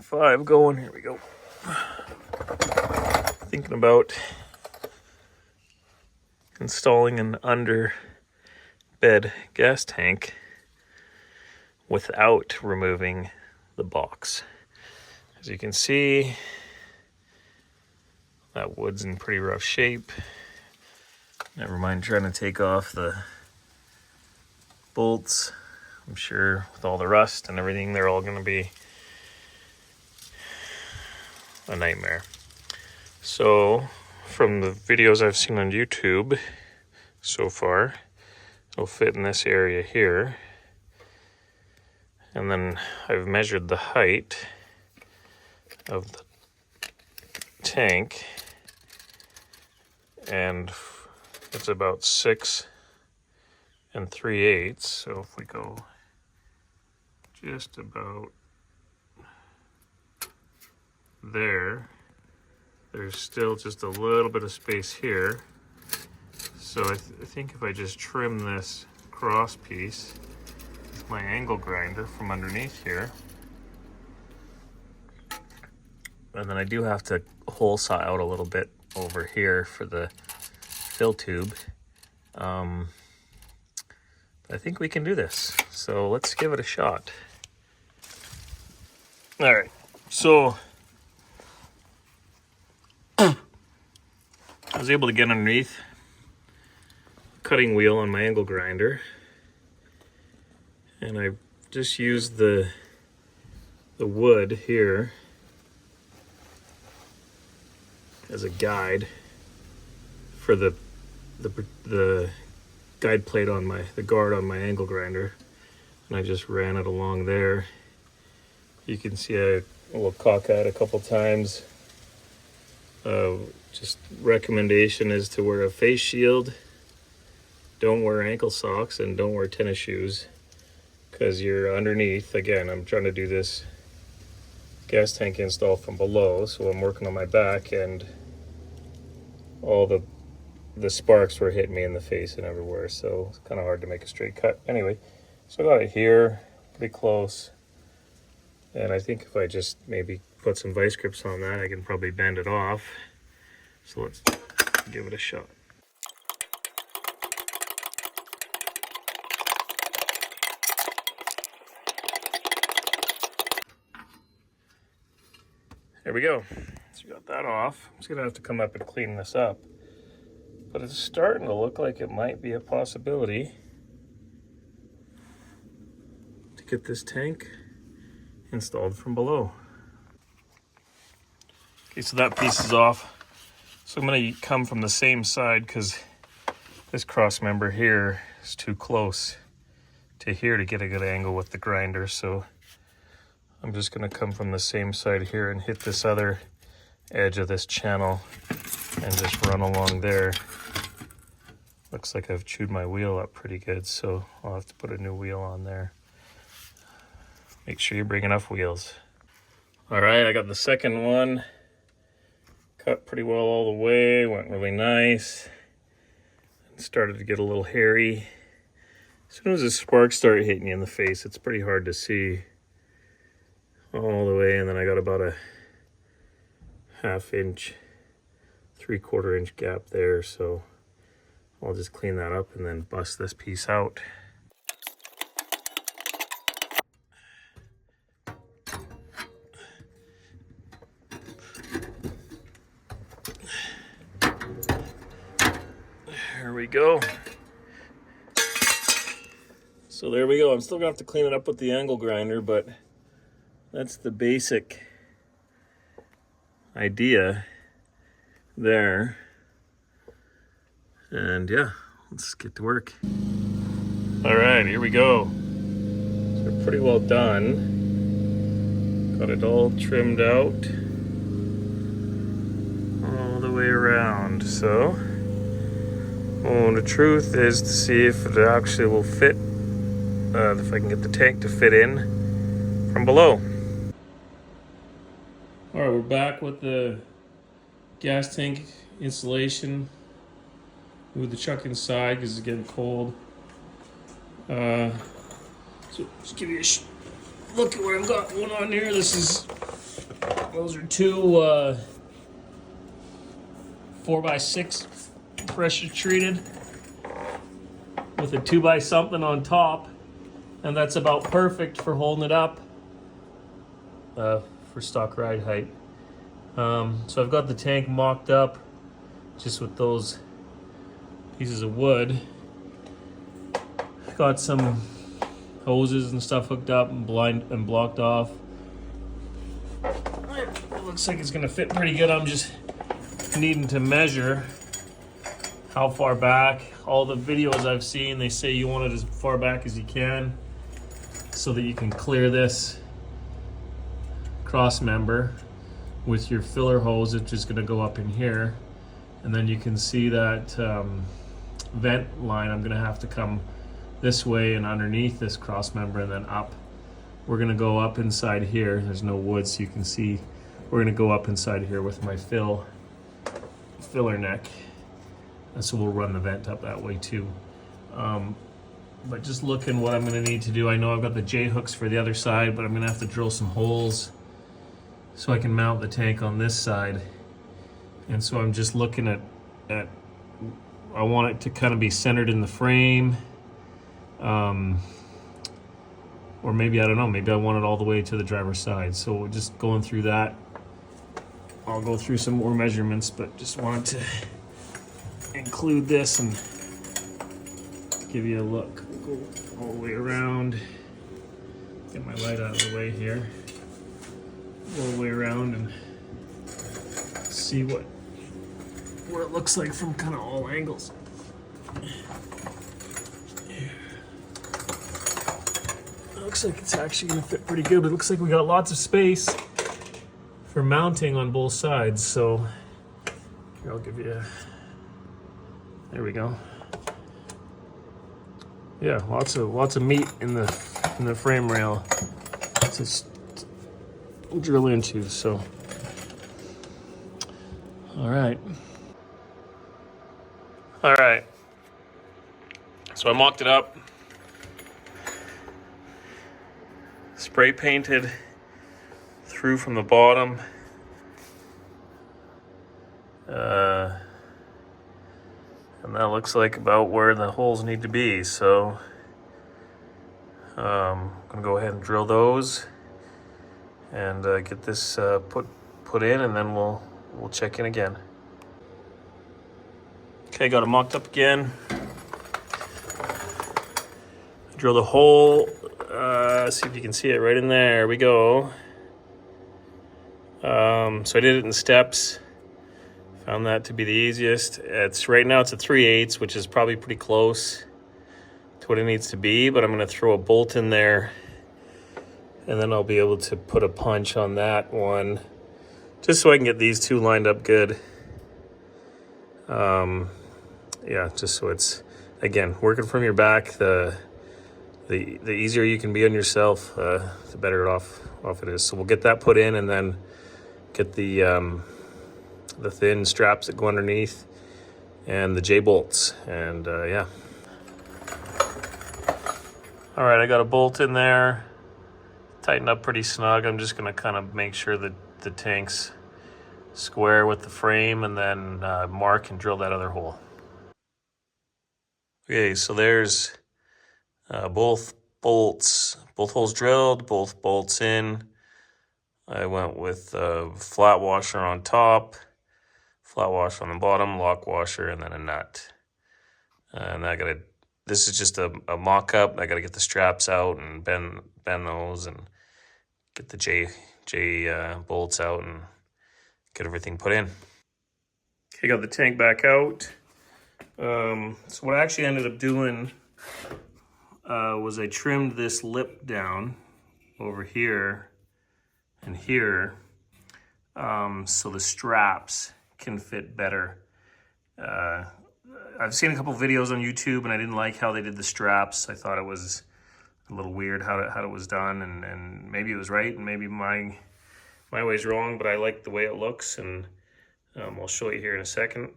c5 going. Here we go. Thinking about installing an under bed gas tank without removing the box. As you can see, that wood's in pretty rough shape. Never mind trying to take off the bolts. I'm sure with all the rust and everything, they're all going to be a nightmare. So, from the videos I've seen on YouTube so far, it'll fit in this area here. And then I've measured the height of the tank, and it's about 6 3/8. So if we go just about there, there's still just a little bit of space here. So I think if I just trim this cross piece with my angle grinder from underneath here, and then I do have to hole saw out a little bit over here for the fill tube. I think we can do this. So let's give it a shot. All right, so I was able to get underneath cutting wheel on my angle grinder, and I just used the wood here as a guide for the guide plate on the guard on my angle grinder, and I just ran it along there. You can see I will cock out a couple times. Just recommendation is to wear a face shield, don't wear ankle socks, and don't wear tennis shoes, because you're underneath. Again, I'm trying to do this gas tank install from below, so I'm working on my back, and all the sparks were hitting me in the face and everywhere, so it's kind of hard to make a straight cut. Anyway, so I got it here pretty close, and I think if I just maybe put some vice grips on that, I can probably bend it off. So let's give it a shot. There we go. So we got that off. I'm just gonna have to come up and clean this up, but it's starting to look like it might be a possibility to get this tank installed from below. Okay, so that piece is off. So I'm going to come from the same side, because this cross member here is too close to here to get a good angle with the grinder. So I'm just going to come from the same side here and hit this other edge of this channel and just run along there. Looks like I've chewed my wheel up pretty good, so I'll have to put a new wheel on there. Make sure you bring enough wheels. All right, I got the second one cut pretty well all the way, went really nice. It started to get a little hairy. As soon as the sparks start hitting you in the face, it's pretty hard to see all the way. And then I got about a 1/2 inch, 3/4 inch gap there. So I'll just clean that up and then bust this piece out. There we go. So there we go. I'm still gonna have to clean it up with the angle grinder, but that's the basic idea there. And yeah, let's get to work. All right, here we go. So we're pretty well done. Got it all trimmed out all the way around. So, well, the truth is to see if it actually will fit, if I can get the tank to fit in from below. All right, we're back with the gas tank installation. Move the truck inside because it's getting cold. So just give you a look at what I've got going on here. This is Those are two 4x6 pressure treated with a 2x something on top, and that's about perfect for holding it up for stock ride height. So I've got the tank mocked up just with those pieces of wood. Got some hoses and stuff hooked up and blocked off. It looks like it's gonna fit pretty good. I'm just needing to measure how far back. All the videos I've seen, they say you want it as far back as you can so that you can clear this cross member with your filler hose, which is gonna go up in here. And then you can see that vent line. I'm gonna have to come this way and underneath this cross member and then up. We're gonna go up inside here. There's no wood, so you can see we're gonna go up inside here with my filler neck. And so we'll run the vent up that way too. But just looking what I'm gonna need to do, I know I've got the J hooks for the other side, but I'm gonna have to drill some holes so I can mount the tank on this side. And so I'm just looking at I want it to kind of be centered in the frame. Or maybe, I don't know, maybe I want it all the way to the driver's side. So we're just going through that. I'll go through some more measurements, but just wanted to include this and give you a look. We'll go all the way around. Get my light out of the way here. Go all the way around and see what it looks like from kind of all angles. Looks like it's actually going to fit pretty good, but it looks like we got lots of space for mounting on both sides. So here, I'll give you there we go. Yeah, lots of meat in the frame rail to drill into. So all right. So I mocked it up. Spray painted through from the bottom. And that looks like about where the holes need to be. So I'm gonna go ahead and drill those and get this put in, and then we'll check in again. Okay, got it mocked up again. Drill the hole. See if you can see it right in there. We go. So I did it in steps. Found that to be the easiest. It's right now it's a 3/8, which is probably pretty close to what it needs to be, but I'm going to throw a bolt in there, and then I'll be able to put a punch on that one, just so I can get these two lined up good. Yeah, just so it's, again, working from your back. The easier you can be on yourself, the better off it is. So we'll get that put in, and then get the thin straps that go underneath and the J bolts, and yeah. All right, I got a bolt in there, tightened up pretty snug. I'm just gonna kind of make sure that the tank's square with the frame, and then mark and drill that other hole. Okay, so there's both holes drilled, both bolts in. I went with flat washer on top, flat washer on the bottom, lock washer, and then a nut. And this is just a mock-up. I gotta get the straps out and bend those and get the J bolts out and get everything put in. Okay, got the tank back out. So what I actually ended up doing was I trimmed this lip down over here and here, so the straps can fit better. I've seen a couple videos on YouTube, and I didn't like how they did the straps. I thought it was a little weird how it was done, and maybe it was right, and maybe my way's wrong, but I like the way it looks, and I'll show you here in a second.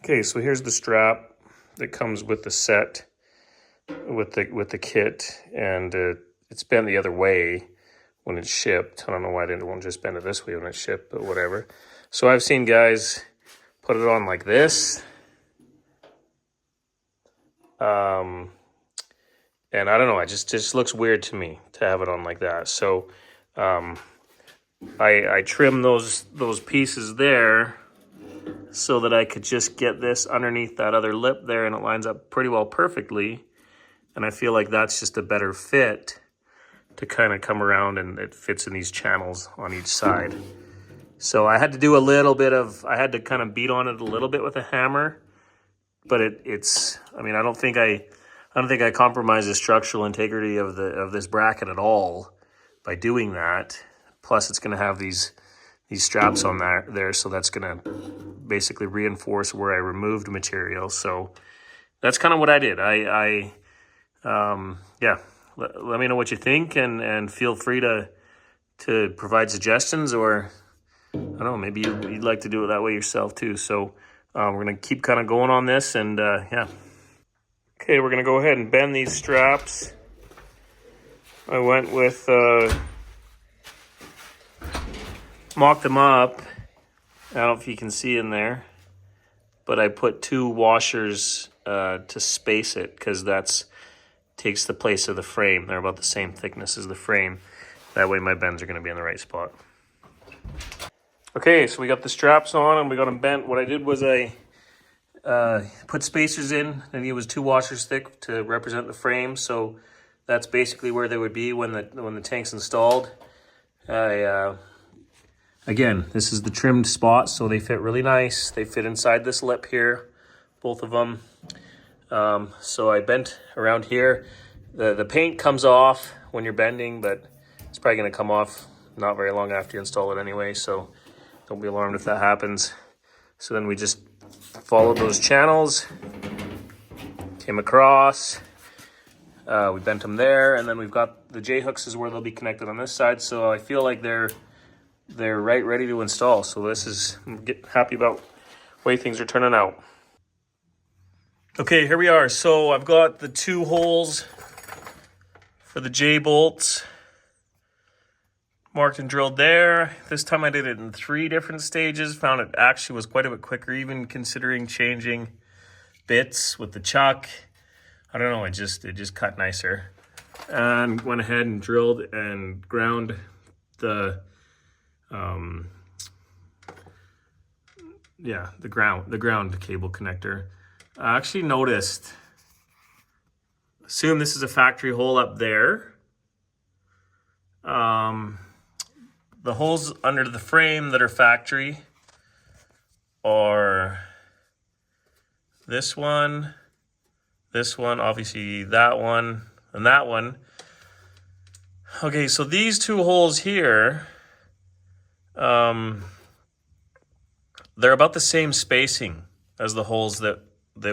Okay, so here's the strap that comes with the set, with the kit, and it's bent the other way, when it's shipped. I don't know why they won't just bend it this way when it's shipped, but whatever. So I've seen guys put it on like this. And I don't know, it just looks weird to me to have it on like that. So I trim those pieces there so that I could just get this underneath that other lip there, and it lines up pretty well perfectly. And I feel like that's just a better fit to kind of come around, and it fits in these channels on each side. So I had to do a little bit of, I had to kind of beat on it a little bit with a hammer, but it's, I mean, I don't think I compromise the structural integrity of this bracket at all by doing that. Plus it's going to have these straps on there, so that's going to basically reinforce where I removed material. So that's kind of what I did. Yeah, let me know what you think, and feel free to provide suggestions, or I don't know, maybe you'd like to do it that way yourself too. So we're going to keep kind of going on this, and yeah. Okay, we're going to go ahead and bend these straps. I went with, mocked them up. I don't know if you can see in there, but I put 2 washers to space it, because that's takes the place of the frame. They're about the same thickness as the frame. That way my bends are going to be in the right spot. Okay, so we got the straps on and we got them bent. What I did was I put spacers in, and it was 2 washers thick to represent the frame. So that's basically where they would be when the tank's installed. Again, this is the trimmed spot, so they fit really nice. They fit inside this lip here, both of them. So I bent around here. The paint comes off when you're bending, but it's probably going to come off not very long after you install it anyway, so don't be alarmed if that happens. So then we just followed those channels, came across, we bent them there, and then we've got the J-hooks is where they'll be connected on this side. So I feel like they're right ready to install. So this is, I'm getting happy about the way things are turning out. Okay, here we are. So I've got the 2 holes for the J-bolts marked and drilled there. This time I did it in 3 different stages. Found it actually was quite a bit quicker, even considering changing bits with the chuck. I don't know, it just cut nicer. And went ahead and drilled and ground the ground cable connector. I actually noticed, assume this is a factory hole up there. The holes under the frame that are factory are this one, obviously that one, and that one. Okay, so these 2 holes here, they're about the same spacing as the holes that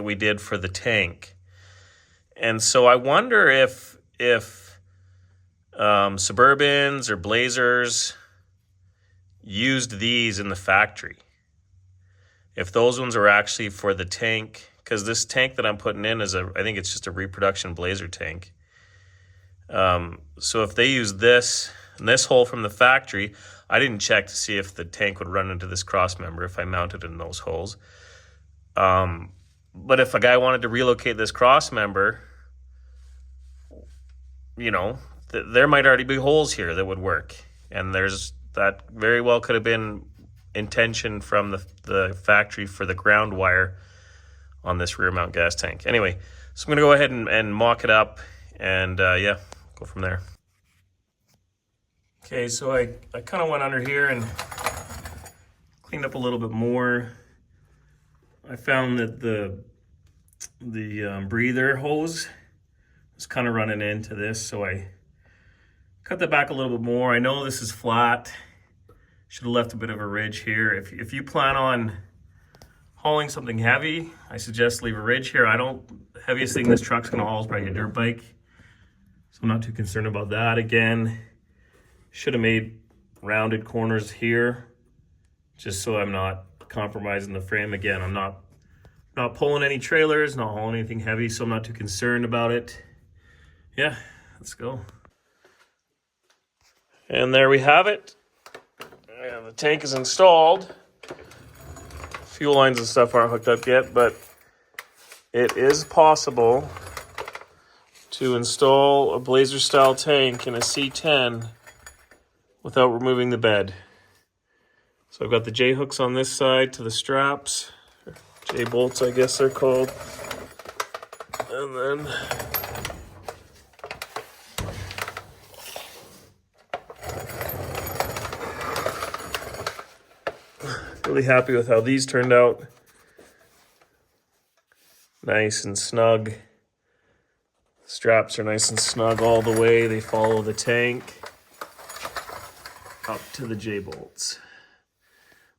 we did for the tank. And so I wonder if Suburbans or Blazers used these in the factory. If those ones are actually for the tank, because this tank that I'm putting in is I think it's just a reproduction Blazer tank. So if they use this and this hole from the factory, I didn't check to see if the tank would run into this cross member if I mounted in those holes. But if a guy wanted to relocate this cross member, you know, there might already be holes here that would work. And that very well could have been intention from the factory for the ground wire on this rear mount gas tank. Anyway, so I'm going to go ahead and mock it up, and yeah, go from there. Okay, so I kind of went under here and cleaned up a little bit more. I found that the breather hose was kind of running into this, so I cut that back a little bit more. I know this is flat. Should have left a bit of a ridge here. If you plan on hauling something heavy, I suggest leave a ridge here. Heaviest thing this truck's gonna haul is probably a dirt bike, so I'm not too concerned about that. Again, should have made rounded corners here, just so I'm not compromising the frame. Again, I'm not pulling any trailers, not hauling anything heavy, so I'm not too concerned about it. Yeah, let's go. And there we have it. Yeah, the tank is installed. Fuel lines and stuff aren't hooked up yet, but it is possible to install a Blazer style tank in a C10 without removing the bed. So I've got the J hooks on this side to the straps, J bolts I guess they're called, and then really happy with how these turned out. Nice and snug. Straps are nice and snug all the way. They follow the tank up to the J bolts.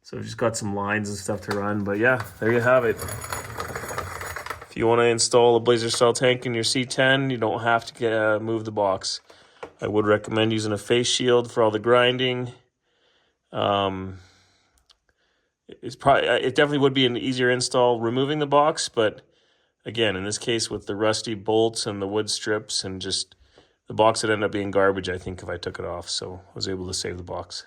So I've just got some lines and stuff to run, but yeah, there you have it. If you want to install a Blazer style tank in your C10, you don't have to move the box. I would recommend using a face shield for all the grinding. It definitely would be an easier install removing the box, but again, in this case with the rusty bolts and the wood strips and just the box would end up being garbage, I think, if I took it off. So I was able to save the box.